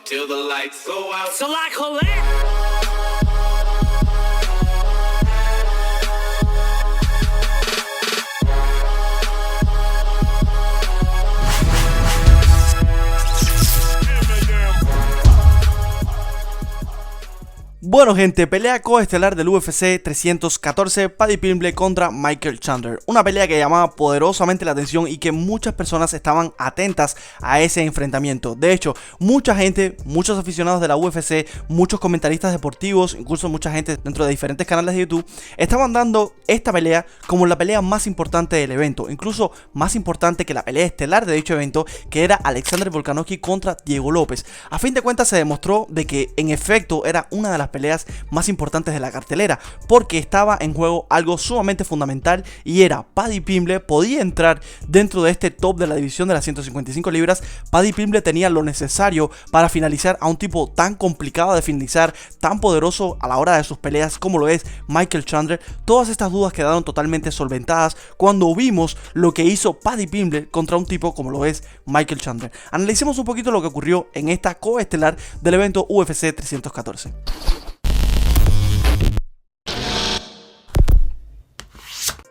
till the lights go out. So like Bueno gente, pelea coestelar del UFC 314, Paddy Pimblett contra Michael Chandler. Una pelea que llamaba poderosamente la atención y que muchas personas estaban atentas a ese enfrentamiento. De hecho, mucha gente, muchos aficionados de la UFC, muchos comentaristas deportivos, incluso mucha gente dentro de diferentes canales de YouTube, estaban dando esta pelea como la pelea más importante del evento. Incluso más importante que la pelea estelar de dicho evento, que era Alexander Volkanovski contra Diego López. A fin de cuentas se demostró de que en efecto era una de las peleas más importantes de la cartelera, porque estaba en juego algo sumamente fundamental y era Paddy Pimblett podía entrar dentro de este top de la división de las 155 libras. Paddy Pimblett tenía lo necesario para finalizar a un tipo tan complicado de finalizar, tan poderoso a la hora de sus peleas como lo es Michael Chandler. Todas estas dudas quedaron totalmente solventadas cuando vimos lo que hizo Paddy Pimblett contra un tipo como lo es Michael Chandler. Analicemos un poquito lo que ocurrió en esta coestelar del evento UFC 314.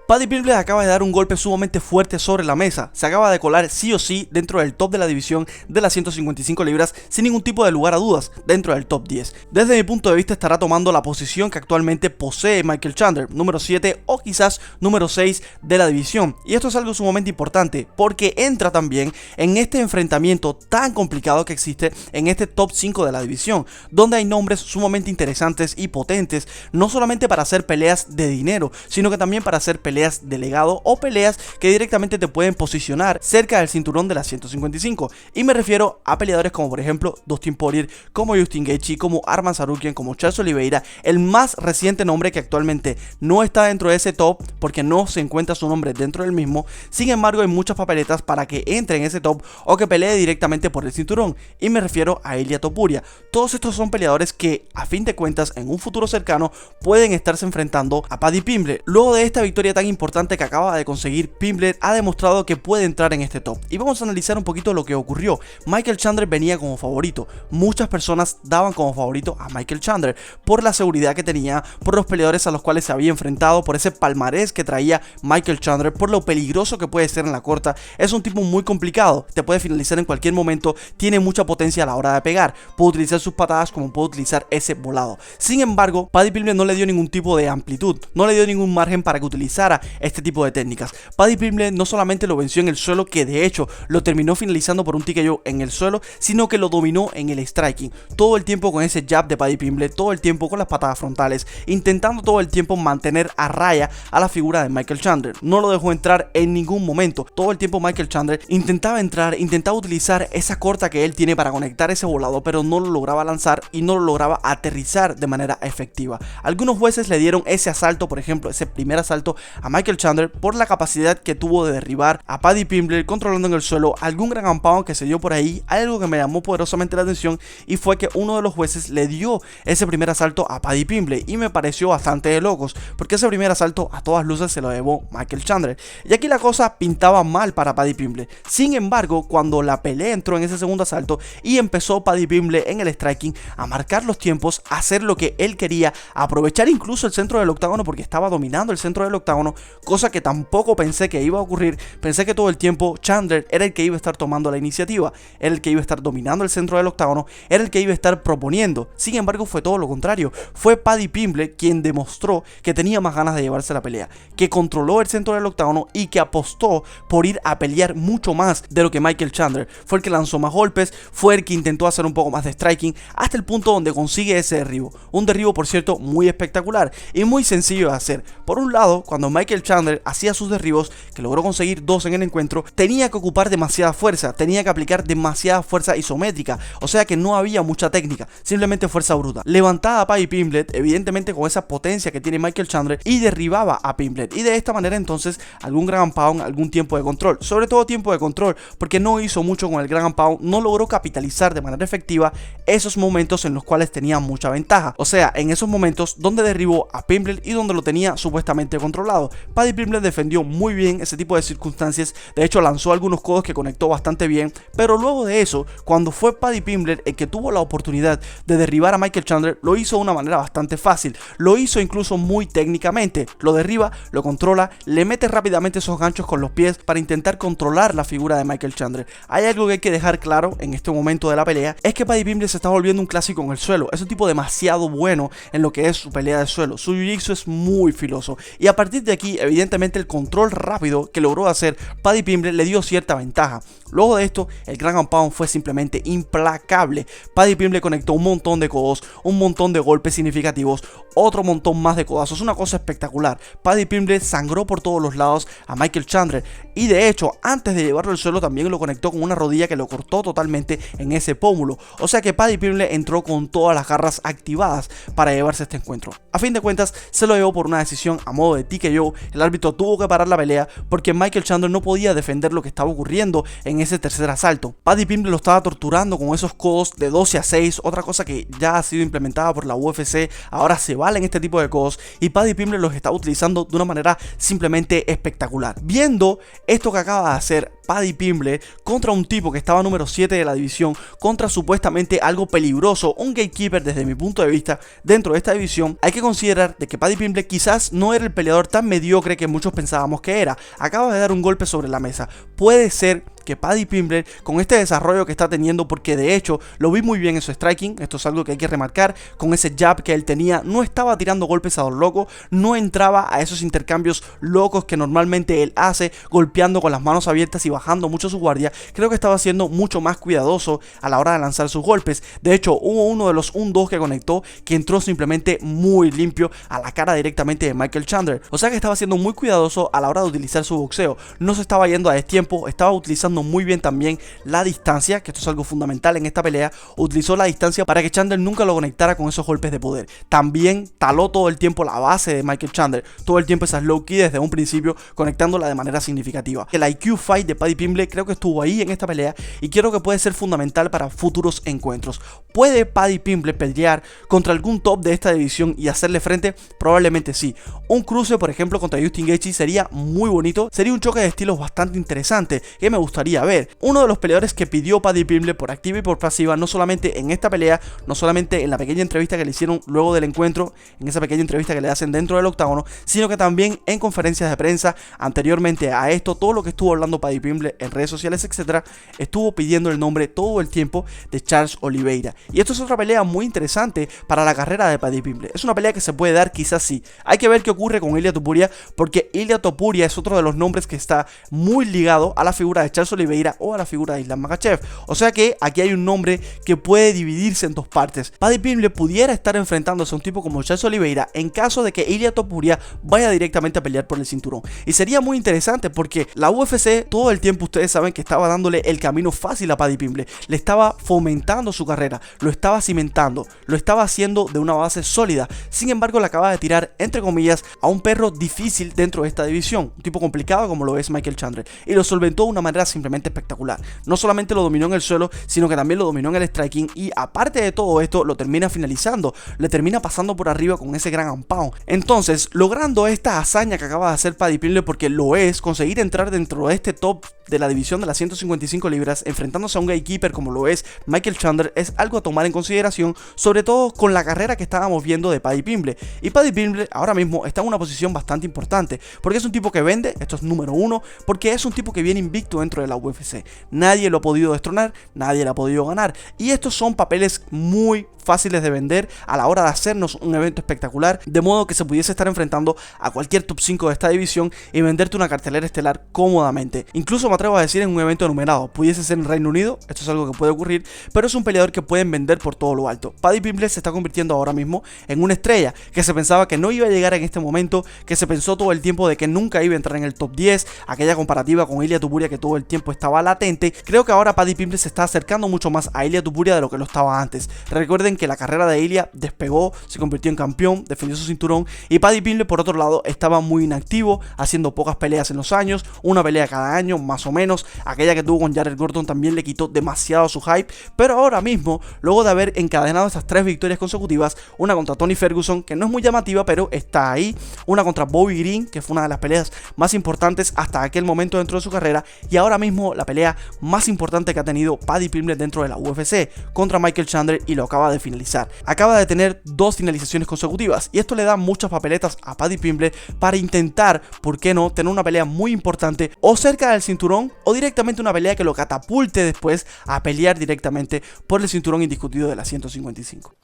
Paddy Pimblett acaba de dar un golpe sumamente fuerte sobre la mesa, se acaba de colar sí o sí dentro del top de la división de las 155 libras sin ningún tipo de lugar a dudas, dentro del top 10. Desde mi punto de vista estará tomando la posición que actualmente posee Michael Chandler, número 7 o quizás número 6 de la división. Y esto es algo sumamente importante porque entra también en este enfrentamiento tan complicado que existe en este top 5 de la división, donde hay nombres sumamente interesantes y potentes, no solamente para hacer peleas de dinero, sino que también para hacer peleas de legado o peleas que directamente te pueden posicionar cerca del cinturón de las 155, y me refiero a peleadores como por ejemplo Dustin Poirier, como Justin Gaethje, como Arman Tsarukyan, como Charles Oliveira. El más reciente nombre que actualmente no está dentro de ese top porque no se encuentra su nombre dentro del mismo. Sin embargo, hay muchas papeletas para que entre en ese top o que pelee directamente por el cinturón, y me refiero a Ilia Topuria. Todos estos son peleadores que a fin de cuentas en un futuro cercano pueden estarse enfrentando a Paddy Pimblett. Luego de esta victoria tan importante que acaba de conseguir, Pimblett ha demostrado que puede entrar en este top. Y vamos a analizar un poquito lo que ocurrió. Michael Chandler venía como favorito. Muchas personas daban como favorito a Michael Chandler por la seguridad que tenía, por los peleadores a los cuales se había enfrentado, por ese palmarés que traía Michael Chandler, por lo peligroso que puede ser en la corta. Es un tipo muy complicado, te puede finalizar en cualquier momento, tiene mucha potencia a la hora de pegar, puede utilizar sus patadas como puede utilizar ese volado. Sin embargo, Paddy Pimblett no le dio ningún tipo de amplitud, no le dio ningún margen para que utilizara este tipo de técnicas. Paddy Pimblett no solamente lo venció en el suelo, que de hecho lo terminó finalizando por un TKO en el suelo, sino que lo dominó en el striking, todo el tiempo con ese jab de Paddy Pimblett, todo el tiempo con las patadas frontales, intentando todo el tiempo mantener a raya a la figura de Michael Chandler. No lo dejó entrar en ningún momento. Todo el tiempo Michael Chandler intentaba entrar, intentaba utilizar esa corta que él tiene para conectar ese volado, pero no lo lograba lanzar y no lo lograba aterrizar de manera efectiva. Algunos jueces le dieron ese asalto, por ejemplo ese primer asalto a Michael Chandler, por la capacidad que tuvo de derribar a Paddy Pimblett controlando en el suelo algún gran ampao que se dio por ahí. Algo que me llamó poderosamente la atención y fue que uno de los jueces le dio ese primer asalto a Paddy Pimblett, y me pareció bastante de locos porque ese primer asalto a todas luces se lo llevó Michael Chandler, y aquí la cosa pintaba mal para Paddy Pimblett. Sin embargo, cuando la pelea entró en ese segundo asalto y empezó Paddy Pimblett en el striking a marcar los tiempos, a hacer lo que él quería, a aprovechar incluso el centro del octágono porque estaba dominando el centro del octágono, cosa que tampoco pensé que iba a ocurrir. Pensé que todo el tiempo Chandler era el que iba a estar tomando la iniciativa, era el que iba a estar dominando el centro del octágono, era el que iba a estar proponiendo. Sin embargo, fue todo lo contrario. Fue Paddy Pimblett quien demostró que tenía más ganas de llevarse la pelea, que controló el centro del octágono y que apostó por ir a pelear mucho más de lo que Michael Chandler. Fue el que lanzó más golpes, fue el que intentó hacer un poco más de striking, hasta el punto donde consigue ese derribo. Un derribo, por cierto, muy espectacular y muy sencillo de hacer. Por un lado, cuando Michael Chandler hacía sus derribos, que logró conseguir 2 en el encuentro, tenía que ocupar demasiada fuerza, tenía que aplicar demasiada fuerza isométrica, o sea que no había mucha técnica, simplemente fuerza bruta. Levantaba a Paddy Pimblett, evidentemente con esa potencia que tiene Michael Chandler, y derribaba a Pimblett, y de esta manera entonces algún ground pound, algún tiempo de control, sobre todo tiempo de control, porque no hizo mucho con el ground pound, no logró capitalizar de manera efectiva esos momentos en los cuales tenía mucha ventaja, o sea, en esos momentos donde derribó a Pimblett y donde lo tenía supuestamente controlado. complicado. Paddy Pimblett defendió muy bien ese tipo de circunstancias, de hecho lanzó algunos codos que conectó bastante bien, pero luego de eso, cuando fue Paddy Pimblett el que tuvo la oportunidad de derribar a Michael Chandler, lo hizo de una manera bastante fácil, lo hizo incluso muy técnicamente, lo derriba, lo controla, le mete rápidamente esos ganchos con los pies para intentar controlar la figura de Michael Chandler. Hay algo que hay que dejar claro en este momento de la pelea, es que Paddy Pimblett se está volviendo un clásico en el suelo, es un tipo demasiado bueno en lo que es su pelea de suelo, su jiu-jitsu es muy filoso, y a partir de aquí evidentemente el control rápido que logró hacer Paddy Pimblett le dio cierta ventaja. Luego de esto, el ground and pound fue simplemente implacable. Paddy Pimblett conectó un montón de codos, un montón de golpes significativos, otro montón más de codazos, una cosa espectacular. Paddy Pimblett sangró por todos los lados a Michael Chandler y de hecho antes de llevarlo al suelo también lo conectó con una rodilla que lo cortó totalmente en ese pómulo, o sea que Paddy Pimblett entró con todas las garras activadas para llevarse este encuentro. A fin de cuentas se lo llevó por una decisión a modo de TKO, el árbitro tuvo que parar la pelea porque Michael Chandler no podía defender lo que estaba ocurriendo en ese tercer asalto. Paddy Pimblett lo estaba torturando con esos codos de 12-6, otra cosa que ya ha sido implementada por la UFC, ahora se valen este tipo de codos y Paddy Pimblett los está utilizando de una manera simplemente espectacular. Viendo esto que acaba de hacer Paddy Pimblett contra un tipo que estaba número 7 de la división, contra supuestamente algo peligroso, un gatekeeper desde mi punto de vista dentro de esta división, hay que considerar de que Paddy Pimblett quizás no era el peleador tan mediocre que muchos pensábamos que era. Acaba de dar un golpe sobre la mesa, puede ser que Paddy Pimblett con este desarrollo que está teniendo, porque de hecho lo vi muy bien en su striking, esto es algo que hay que remarcar, con ese jab que él tenía, no estaba tirando golpes a lo loco, no entraba a esos intercambios locos que normalmente él hace, golpeando con las manos abiertas y bajando mucho su guardia. Creo que estaba siendo mucho más cuidadoso a la hora de lanzar sus golpes. De hecho hubo uno de los 1-2 que conectó que entró simplemente muy limpio a la cara directamente de Michael Chandler, o sea que estaba siendo muy cuidadoso a la hora de utilizar su boxeo, no se estaba yendo a destiempo, estaba utilizando muy bien también la distancia, que esto es algo fundamental en esta pelea, utilizó la distancia para que Chandler nunca lo conectara con esos golpes de poder. También taló todo el tiempo la base de Michael Chandler, todo el tiempo esas low key desde un principio, conectándola de manera significativa. El IQ fight de Paddy Pimblett creo que estuvo ahí en esta pelea y creo que puede ser fundamental para futuros encuentros. ¿Puede Paddy Pimblett pelear contra algún top de esta división y hacerle frente? Probablemente sí. Un cruce por ejemplo contra Justin Gaethje sería muy bonito, sería un choque de estilos bastante interesante que me gustaría ver. Uno de los peleadores que pidió Paddy Pimblett por activa y por pasiva, no solamente en esta pelea, no solamente en la pequeña entrevista que le hicieron luego del encuentro, en esa pequeña entrevista que le hacen dentro del octágono, sino que también en conferencias de prensa anteriormente a esto, todo lo que estuvo hablando Paddy Pimblett en redes sociales, etcétera, estuvo pidiendo el nombre todo el tiempo de Charles Oliveira. Y esto es otra pelea muy interesante para la carrera de Paddy Pimblett. Es una pelea que se puede dar, quizás sí. Hay que ver qué ocurre con Ilia Topuria, porque Ilia Topuria es otro de los nombres que está muy ligado a la figura de Charles Oliveira o a la figura de Islam Makhachev, o sea que aquí hay un nombre que puede dividirse en dos partes. Paddy Pimblett pudiera estar enfrentándose a un tipo como Charles Oliveira en caso de que Ilia Topuria vaya directamente a pelear por el cinturón, y sería muy interesante porque la UFC todo el tiempo ustedes saben que estaba dándole el camino fácil a Paddy Pimblett, le estaba fomentando su carrera, lo estaba cimentando, lo estaba haciendo de una base sólida. Sin embargo le acaba de tirar entre comillas a un perro difícil dentro de esta división, un tipo complicado como lo es Michael Chandler, y lo solventó de una manera simplemente espectacular. No solamente lo dominó en el suelo, sino que también lo dominó en el striking, y aparte de todo esto lo termina finalizando, le termina pasando por arriba con ese gran and pound. Entonces logrando esta hazaña que acaba de hacer Paddy Pimblett, porque lo es, conseguir entrar dentro de este top de la división de las 155 libras enfrentándose a un gatekeeper como lo es Michael Chandler, es algo a tomar en consideración, sobre todo con la carrera que estábamos viendo de Paddy Pimblett. Y Paddy Pimblett ahora mismo está en una posición bastante importante, porque es un tipo que vende, esto es número uno, porque es un tipo que viene invicto dentro de la UFC, nadie lo ha podido destronar, nadie le ha podido ganar, y estos son papeles muy fáciles de vender a la hora de hacernos un evento espectacular, de modo que se pudiese estar enfrentando a cualquier top 5 de esta división y venderte una cartelera estelar cómodamente. Incluso me atrevo a decir en un evento numerado, pudiese ser en Reino Unido, esto es algo que puede ocurrir, pero es un peleador que pueden vender por todo lo alto. Paddy Pimblett se está convirtiendo ahora mismo en una estrella que se pensaba que no iba a llegar en este momento, que se pensó todo el tiempo de que nunca iba a entrar en el top 10, aquella comparativa con Ilia Topuria que todo el tiempo tiempo estaba latente, creo que ahora Paddy Pimblett se está acercando mucho más a Ilia Topuria de lo que lo estaba antes. Recuerden que la carrera de Ilia despegó, se convirtió en campeón, defendió su cinturón, y Paddy Pimblett por otro lado estaba muy inactivo, haciendo pocas peleas en los años, una pelea cada año más o menos. Aquella que tuvo con Jared Gordon también le quitó demasiado su hype, pero ahora mismo, luego de haber encadenado estas 3 victorias consecutivas, una contra Tony Ferguson, que no es muy llamativa pero está ahí, una contra Bobby Green, que fue una de las peleas más importantes hasta aquel momento dentro de su carrera, y ahora mismo la pelea más importante que ha tenido Paddy Pimblett dentro de la UFC, contra Michael Chandler, y lo acaba de finalizar. Acaba de tener 2 finalizaciones consecutivas, y esto le da muchas papeletas a Paddy Pimblett para intentar, ¿por qué no?, tener una pelea muy importante o cerca del cinturón, o directamente una pelea que lo catapulte después a pelear directamente por el cinturón indiscutido de la 155.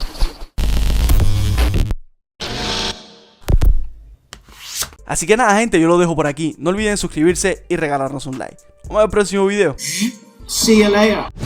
Así que nada, gente, yo lo dejo por aquí. No olviden suscribirse y regalarnos un like. Nos vemos en el próximo video. See you later.